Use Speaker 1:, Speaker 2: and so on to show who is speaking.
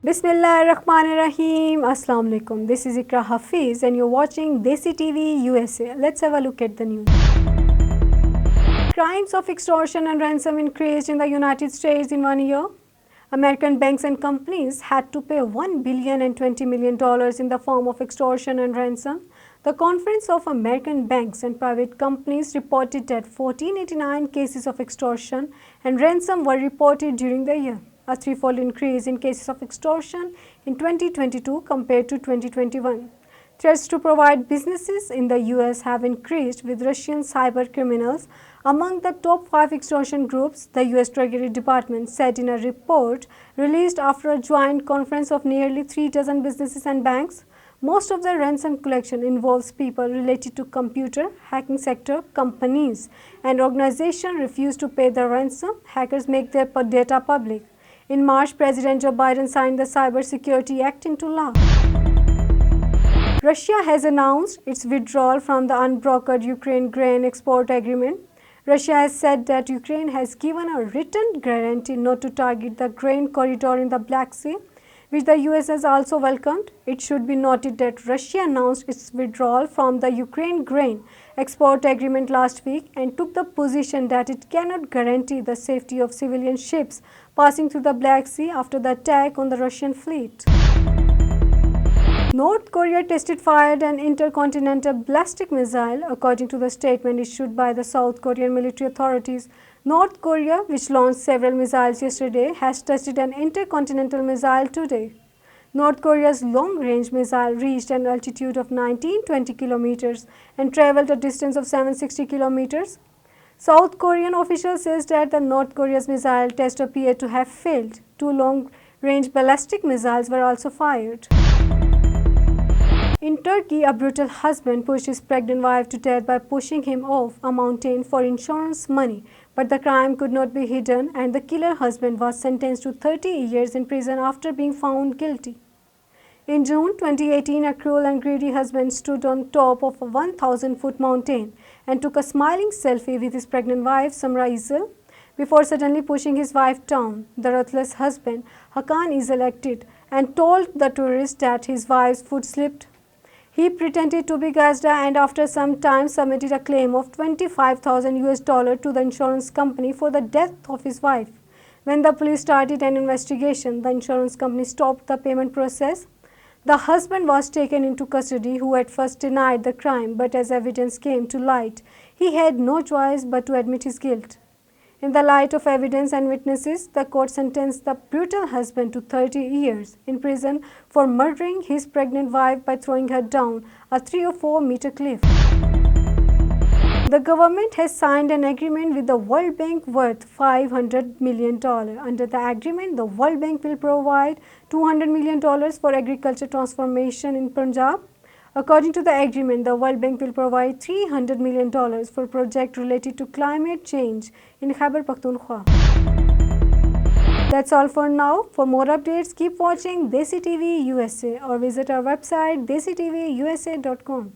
Speaker 1: Bismillahirrahmanirrahim. Assalamu alaikum. This is Iqra Hafiz and you're watching Desi TV USA. Let's have a look at the news. Crimes of extortion and ransom increased in the United States in 1 year. American banks and companies had to pay $1 billion and $20 million in the form of extortion and ransom. The Conference of American Banks and Private Companies reported that 1,489 cases of extortion and ransom were reported during the year, a threefold increase in cases of extortion in 2022 compared to 2021. Threats to private businesses in the US have increased, with Russian cyber criminals among the top 5 extortion groups, the US Treasury Department said in a report released after a joint conference of nearly 36 businesses and banks. Most of the ransom collection involves people related to computer hacking sector. Companies and organizations refuse to pay the ransom. Hackers make their data public. In March, President Joe Biden signed the Cybersecurity Act into law. Russia has announced its withdrawal from the unbrokered Ukraine grain export agreement. Russia has said that Ukraine has given a written guarantee not to target the grain corridor in the Black Sea, which the US has also welcomed. It should be noted that Russia announced its withdrawal from the Ukraine grain export agreement last week and took the position that it cannot guarantee the safety of civilian ships passing through the Black Sea after the attack on the Russian fleet. North Korea tested fired an intercontinental ballistic missile, according to the statement issued by the South Korean military authorities. North Korea, which launched several missiles yesterday, has tested an intercontinental missile today. North Korea's long-range missile reached an altitude of 1920 kilometers and traveled a distance of 760 kilometers. South Korean officials says that the North Korea's missile test appeared to have failed. 2 long-range ballistic missiles were also fired. In Turkey, a brutal husband pushed his pregnant wife to death by pushing him off a mountain for insurance money, but the crime could not be hidden and the killer husband was sentenced to 30 years in prison after being found guilty. In June 2018, a cruel and greedy husband stood on top of a 1,000-foot mountain and took a smiling selfie with his pregnant wife, Samra Isel, before suddenly pushing his wife down. The ruthless husband, Hakan Isel, acted and told the tourists that his wife's foot slipped. He pretended to be Gazda and after some time submitted a claim of $25,000 to the insurance company for the death of his wife. When the police started an investigation, the insurance company stopped the payment process. The husband was taken into custody, who at first denied the crime, but as evidence came to light, he had no choice but to admit his guilt. In the light of evidence and witnesses, the court sentenced the brutal husband to 30 years in prison for murdering his pregnant wife by throwing her down a 3 or 4 meter cliff. The government has signed an agreement with the World Bank worth $500 million. Under the agreement, the World Bank will provide $200 million for agriculture transformation in Punjab. According to the agreement, the World Bank will provide $300 million for projects related to climate change in Khyber Pakhtunkhwa. That's all for now. For more updates, keep watching Desi TV USA or visit our website desitvUSA.com.